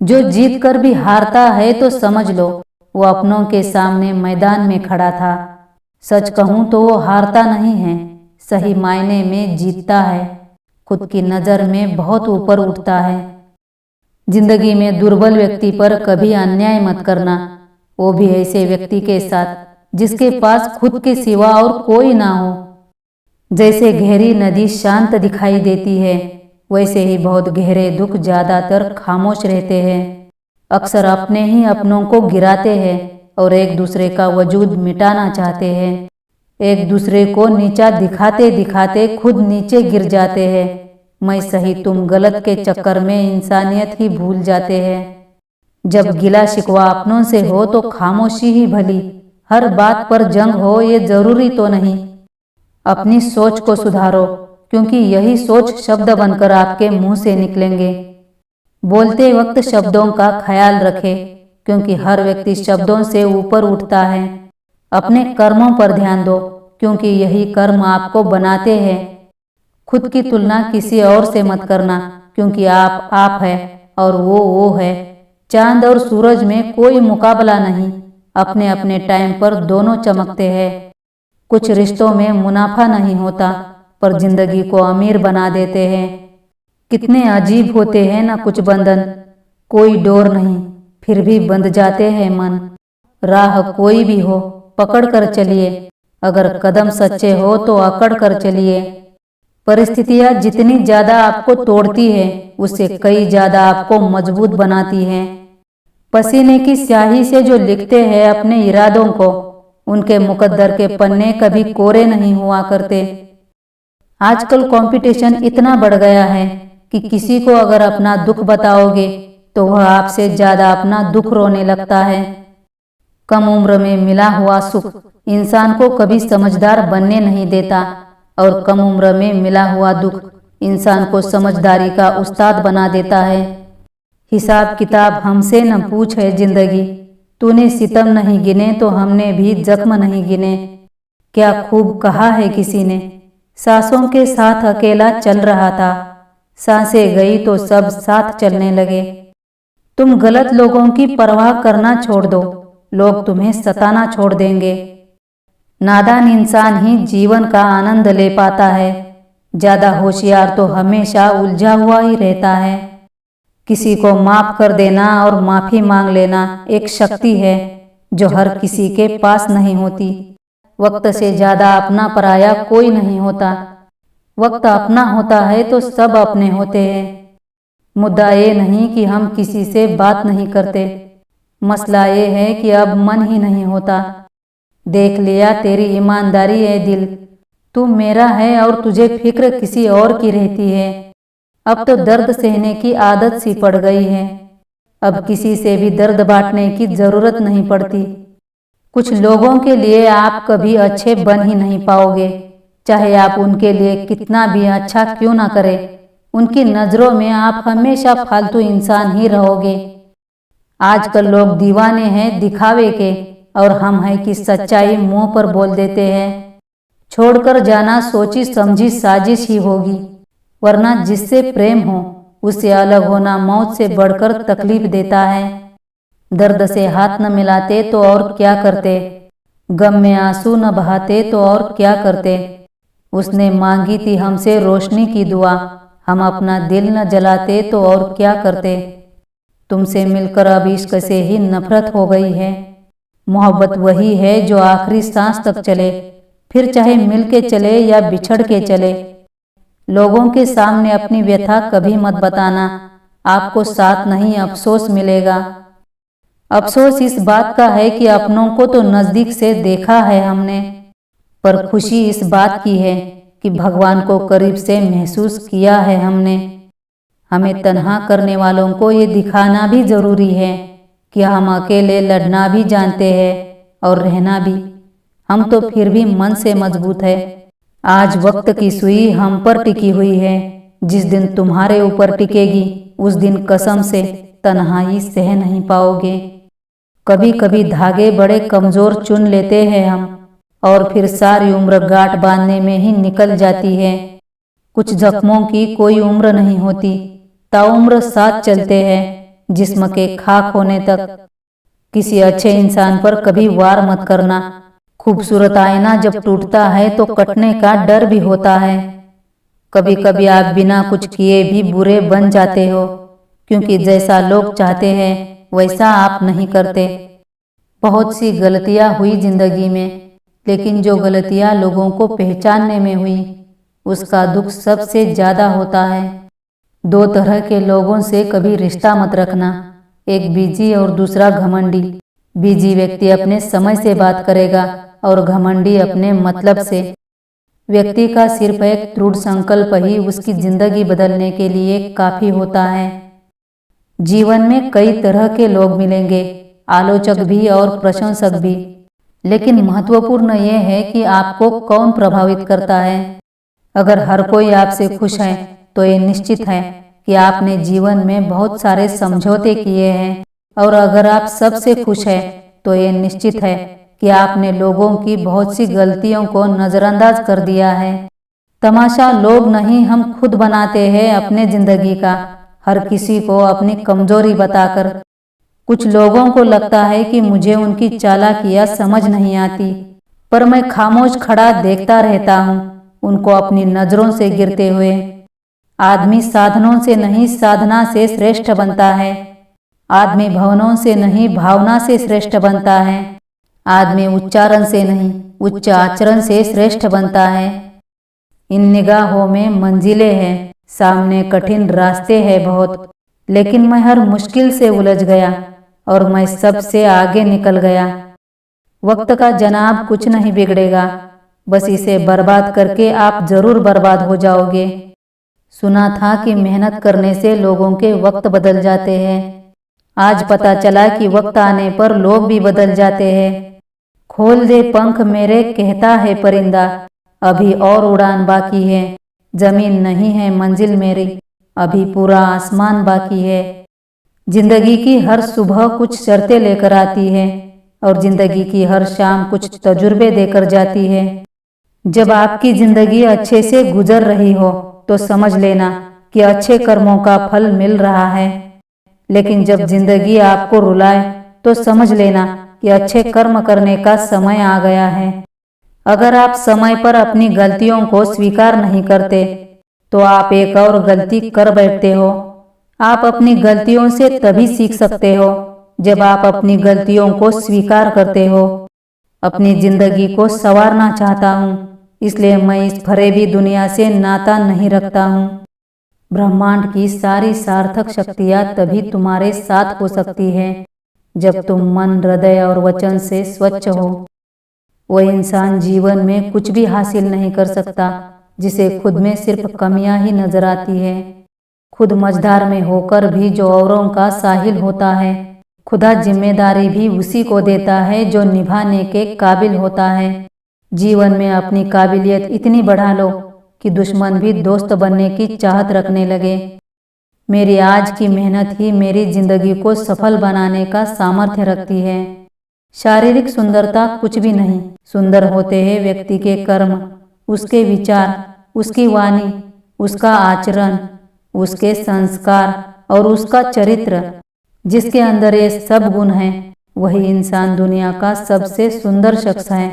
जो जीत कर भी हारता है तो समझ लो वो अपनों के सामने मैदान में खड़ा था। सच कहूँ तो वो हारता नहीं है, सही मायने में जीतता है। खुद की नज़र में बहुत ऊपर उठता है। जिंदगी में दुर्बल व्यक्ति पर कभी अन्याय मत करना, वो भी ऐसे व्यक्ति के साथ जिसके पास खुद के सिवा और कोई ना हो। जैसे गहरी नदी शांत दिखाई देती है, वैसे ही बहुत गहरे दुख ज्यादातर खामोश रहते हैं। अक्सर अपने ही अपनों को गिराते हैं और एक दूसरे का वजूद मिटाना चाहते हैं। एक दूसरे को नीचा दिखाते दिखाते खुद नीचे गिर जाते हैं। मैं सही तुम गलत के चक्कर में इंसानियत ही भूल जाते हैं। जब गिला शिकवा अपनों से हो तो खामोशी ही भली। हर बात पर जंग हो ये जरूरी तो नहीं। अपनी सोच को सुधारो, क्योंकि यही सोच शब्द बनकर आपके मुंह से निकलेंगे। बोलते वक्त शब्दों का ख्याल रखें, क्योंकि हर व्यक्ति शब्दों से ऊपर उठता है। अपने कर्मों पर ध्यान दो, क्योंकि यही कर्म आपको बनाते हैं। खुद की तुलना किसी और से मत करना, क्योंकि आप है और वो है। चांद और सूरज में कोई मुकाबला नहीं, अपने अपने टाइम पर दोनों चमकते हैं। कुछ रिश्तों में मुनाफा नहीं होता, पर जिंदगी को अमीर बना देते हैं। कितने अजीब होते हैं ना कुछ बंधन, कोई डोर नहीं फिर भी बंध जाते हैं मन। राह कोई भी हो पकड़ कर चलिए, अगर कदम सच्चे हो तो अकड़ कर चलिए। परिस्थितियां जितनी ज्यादा आपको तोड़ती है, उससे कई ज्यादा आपको मजबूत बनाती हैं। पसीने की स्याही से जो लिखते हैं अपने इरादों को, उनके मुकद्दर के पन्ने कभी कोरे नहीं हुआ करते। आजकल कंपटीशन इतना बढ़ गया है कि किसी को अगर अपना दुख बताओगे तो वह आपसे ज्यादा अपना दुख रोने लगता है। कम उम्र में मिला हुआ सुख इंसान को कभी समझदार बनने नहीं देता, और कम उम्र में मिला हुआ दुख इंसान को समझदारी का उस्ताद बना देता है। हिसाब किताब हमसे न पूछ है जिंदगी, तूने सितम नहीं गिने तो हमने भी जख्म नहीं गिने। क्या खूब कहा है किसी ने, सांसों के साथ अकेला चल रहा था, सांसें गई तो सब साथ चलने लगे। तुम गलत लोगों की परवाह करना छोड़ दो, लोग तुम्हें सताना छोड़ देंगे। नादान इंसान ही जीवन का आनंद ले पाता है, ज्यादा होशियार तो हमेशा उलझा हुआ ही रहता है। किसी को माफ कर देना और माफी मांग लेना एक शक्ति है जो हर किसी के पास नहीं होती। वक्त से ज्यादा अपना पराया कोई नहीं होता। वक्त अपना होता है तो सब अपने होते हैं। मुद्दा ये नहीं कि हम किसी से बात नहीं करते, मसला ये है कि अब मन ही नहीं होता। देख लिया तेरी ईमानदारी है दिल, तू मेरा है और तुझे फिक्र किसी और की रहती है। अब तो दर्द सहने की आदत सी पड़ गई है, अब किसी से भी दर्द बांटने की जरूरत नहीं पड़ती। कुछ लोगों के लिए आप कभी अच्छे बन ही नहीं पाओगे, चाहे आप उनके लिए कितना भी अच्छा क्यों ना करें। उनकी नजरों में आप हमेशा फालतू इंसान ही रहोगे। आजकल लोग दीवाने हैं दिखावे के, और हम हैं कि सच्चाई मुंह पर बोल देते हैं। छोड़कर जाना सोची समझी साजिश ही होगी, वरना जिससे प्रेम हो उससे अलग होना मौत से बढ़कर तकलीफ देता है। दर्द से हाथ न मिलाते तो और क्या करते, गम में आंसू न बहाते तो और क्या करते। उसने मांगी थी हमसे रोशनी की दुआ, हम अपना दिल न जलाते तो और क्या करते। तुमसे मिलकर अब इश्क से ही नफरत हो गई है। मोहब्बत वही है जो आखिरी सांस तक चले, फिर चाहे मिल के चले या बिछड़ के चले। लोगों के सामने अपनी व्यथा कभी मत बताना, आपको साथ नहीं अफसोस मिलेगा। अफसोस इस बात का है कि अपनों को तो नजदीक से देखा है हमने, पर खुशी इस बात की है कि भगवान को करीब से महसूस किया है हमने। हमें तन्हा करने वालों को ये दिखाना भी जरूरी है कि हम अकेले लड़ना भी जानते हैं और रहना भी। हम तो फिर भी मन से मजबूत है। आज वक्त की सुई हम पर टिकी हुई है, जिस दिन तुम्हारे ऊपर टिकेगी उस दिन कसम से तन्हाई सह नहीं पाओगे। कभी कभी धागे बड़े कमजोर चुन लेते हैं हम, और फिर सारी उम्र गांठ बांधने में ही निकल जाती है। कुछ जख्मों की कोई उम्र नहीं होती, ताउम्र साथ चलते हैं। जिस्म के खाक होने तक। किसी अच्छे इंसान पर कभी वार मत करना। खूबसूरत आईना जब टूटता है तो कटने का डर भी होता है। कभी कभी आप बिना कुछ किए भी बुरे बन जाते हो, क्योंकि जैसा लोग चाहते हैं वैसा आप नहीं करते। बहुत सी गलतियां हुई जिंदगी में, लेकिन जो गलतियां लोगों को पहचानने में हुई उसका दुख सबसे ज्यादा होता है। दो तरह के लोगों से कभी रिश्ता मत रखना, एक बीजी और दूसरा घमंडी। बीजी व्यक्ति अपने समय से बात करेगा और घमंडी अपने मतलब से। व्यक्ति का सिर्फ एक दृढ़ संकल्प ही उसकी जिंदगी बदलने के लिए काफी होता है। जीवन में कई तरह के लोग मिलेंगे, आलोचक भी और प्रशंसक भी, लेकिन महत्वपूर्ण यह है कि आपको कौन प्रभावित करता है। अगर हर कोई आपसे खुश है तो ये निश्चित है कि आपने जीवन में बहुत सारे समझौते किए हैं, और अगर आप सबसे खुश हैं तो ये निश्चित है कि आपने लोगों की बहुत सी गलतियों को नजरअंदाज कर दिया है। तमाशा लोग नहीं, हम खुद बनाते हैं अपने जिंदगी का, हर किसी को अपनी कमजोरी बताकर। कुछ लोगों को लगता है कि मुझे उनकी चालाकियां समझ नहीं आती, पर मैं खामोश खड़ा देखता रहता हूँ उनको अपनी नजरों से गिरते हुए। आदमी साधनों से नहीं साधना से श्रेष्ठ बनता है। आदमी भवनों से नहीं भावना से श्रेष्ठ बनता है। आदमी उच्चारण से नहीं उच्च आचरण से श्रेष्ठ बनता है। इन निगाहों में मंजिलें हैं, सामने कठिन रास्ते हैं बहुत, लेकिन मैं हर मुश्किल से उलझ गया और मैं सबसे आगे निकल गया। वक्त का जनाब कुछ नहीं बिगड़ेगा, बस इसे बर्बाद करके आप जरूर बर्बाद हो जाओगे। सुना था कि मेहनत करने से लोगों के वक्त बदल जाते हैं। आज पता चला कि वक्त आने पर लोग भी बदल जाते हैं। खोल दे पंख मेरे, कहता है परिंदा, अभी और उड़ान बाकी है। जमीन नहीं है मंजिल मेरी, अभी पूरा आसमान बाकी है। जिंदगी की हर सुबह कुछ शर्तें लेकर आती है और जिंदगी की हर शाम कुछ तजुर्बे देकर जाती है। जब आपकी जिंदगी अच्छे से गुजर रही हो तो समझ लेना कि अच्छे कर्मों का फल मिल रहा है, लेकिन जब जिंदगी आपको रुलाए तो समझ लेना कि अच्छे कर्म करने का समय आ गया है। अगर आप समय पर अपनी गलतियों को स्वीकार नहीं करते तो आप एक और गलती कर बैठते हो। आप अपनी गलतियों से तभी सीख सकते हो जब आप अपनी गलतियों को स्वीकार करते हो। अपनी जिंदगी को संवारना चाहता हूँ, इसलिए मैं इस फरेबी दुनिया से नाता नहीं रखता हूँ। ब्रह्मांड की सारी सार्थक शक्तियाँ तभी तुम्हारे साथ हो सकती है जब तुम मन, हृदय और वचन से स्वच्छ हो। वो इंसान जीवन में कुछ भी हासिल नहीं कर सकता जिसे खुद में सिर्फ कमियां ही नजर आती है। खुद मझधार में होकर भी जो औरों का साहिल होता है, खुदा जिम्मेदारी भी उसी को देता है जो निभाने के काबिल होता है। जीवन में अपनी काबिलियत इतनी बढ़ा लो कि दुश्मन भी दोस्त बनने की चाहत रखने लगे। मेरी आज की मेहनत ही मेरी जिंदगी को सफल बनाने का सामर्थ्य रखती है। शारीरिक सुंदरता कुछ भी नहीं, सुंदर होते हैं व्यक्ति के कर्म, उसके विचार, उसकी वाणी, उसका आचरण, उसके संस्कार और उसका चरित्र। जिसके अंदर ये सब गुण हैं वही इंसान दुनिया का सबसे सुंदर शख्स है।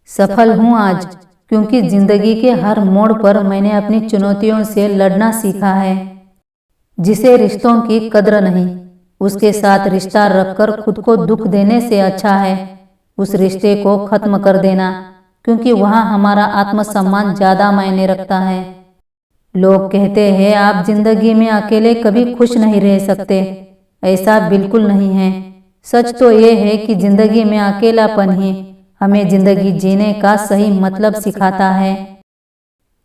सफल हूँ आज क्योंकि जिंदगी के हर मोड़ पर मैंने अपनी चुनौतियों से लड़ना सीखा है। जिसे रिश्तों की कद्र नहीं, उसके साथ रिश्ता रखकर खुद को दुख देने से अच्छा है उस रिश्ते को खत्म कर देना, क्योंकि वहाँ हमारा आत्मसम्मान ज्यादा मायने रखता है। लोग कहते हैं आप जिंदगी में अकेले कभी खुश नहीं रह सकते। ऐसा बिल्कुल नहीं है। सच तो ये है कि जिंदगी में अकेलापन ही हमें जिंदगी जीने का सही मतलब सिखाता है।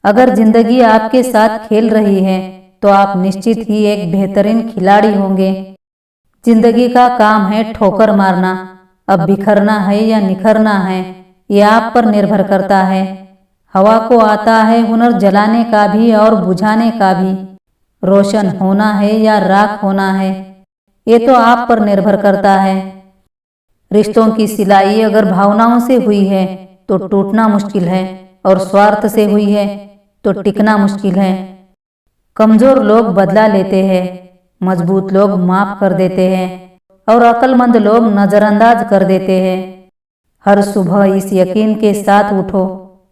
अगर जिंदगी आपके साथ खेल रही है तो आप निश्चित ही एक बेहतरीन खिलाड़ी होंगे। जिंदगी का काम है ठोकर मारना, अब बिखरना है या निखरना है ये आप पर निर्भर करता है। हवा को आता है हुनर जलाने का भी और बुझाने का भी। रोशन होना है या राख होना है ये तो आप पर निर्भर करता है। रिश्तों की सिलाई अगर भावनाओं से हुई है तो टूटना मुश्किल है, और स्वार्थ से हुई है तो टिकना मुश्किल है। कमजोर लोग बदला लेते हैं, मजबूत लोग माफ कर देते हैं और अक्लमंद लोग नजरअंदाज कर देते हैं। हर सुबह इस यकीन के साथ उठो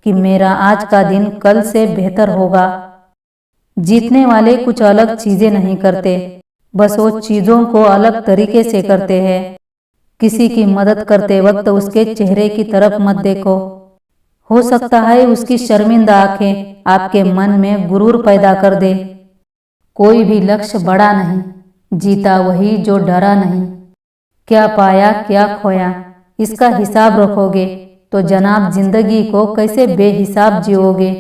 कि मेरा आज का दिन कल से बेहतर होगा। जीतने वाले कुछ अलग चीजें नहीं करते, बस वो चीजों को अलग तरीके से करते हैं। किसी की मदद करते वक्त उसके चेहरे की तरफ मत देखो। हो सकता है उसकी शर्मिंदा आंखें आपके मन में गुरूर पैदा कर दे। कोई भी लक्ष्य बड़ा नहीं, जीता वही जो डरा नहीं। क्या पाया क्या खोया इसका हिसाब रखोगे तो जनाब जिंदगी को कैसे बेहिसाब जियोगे।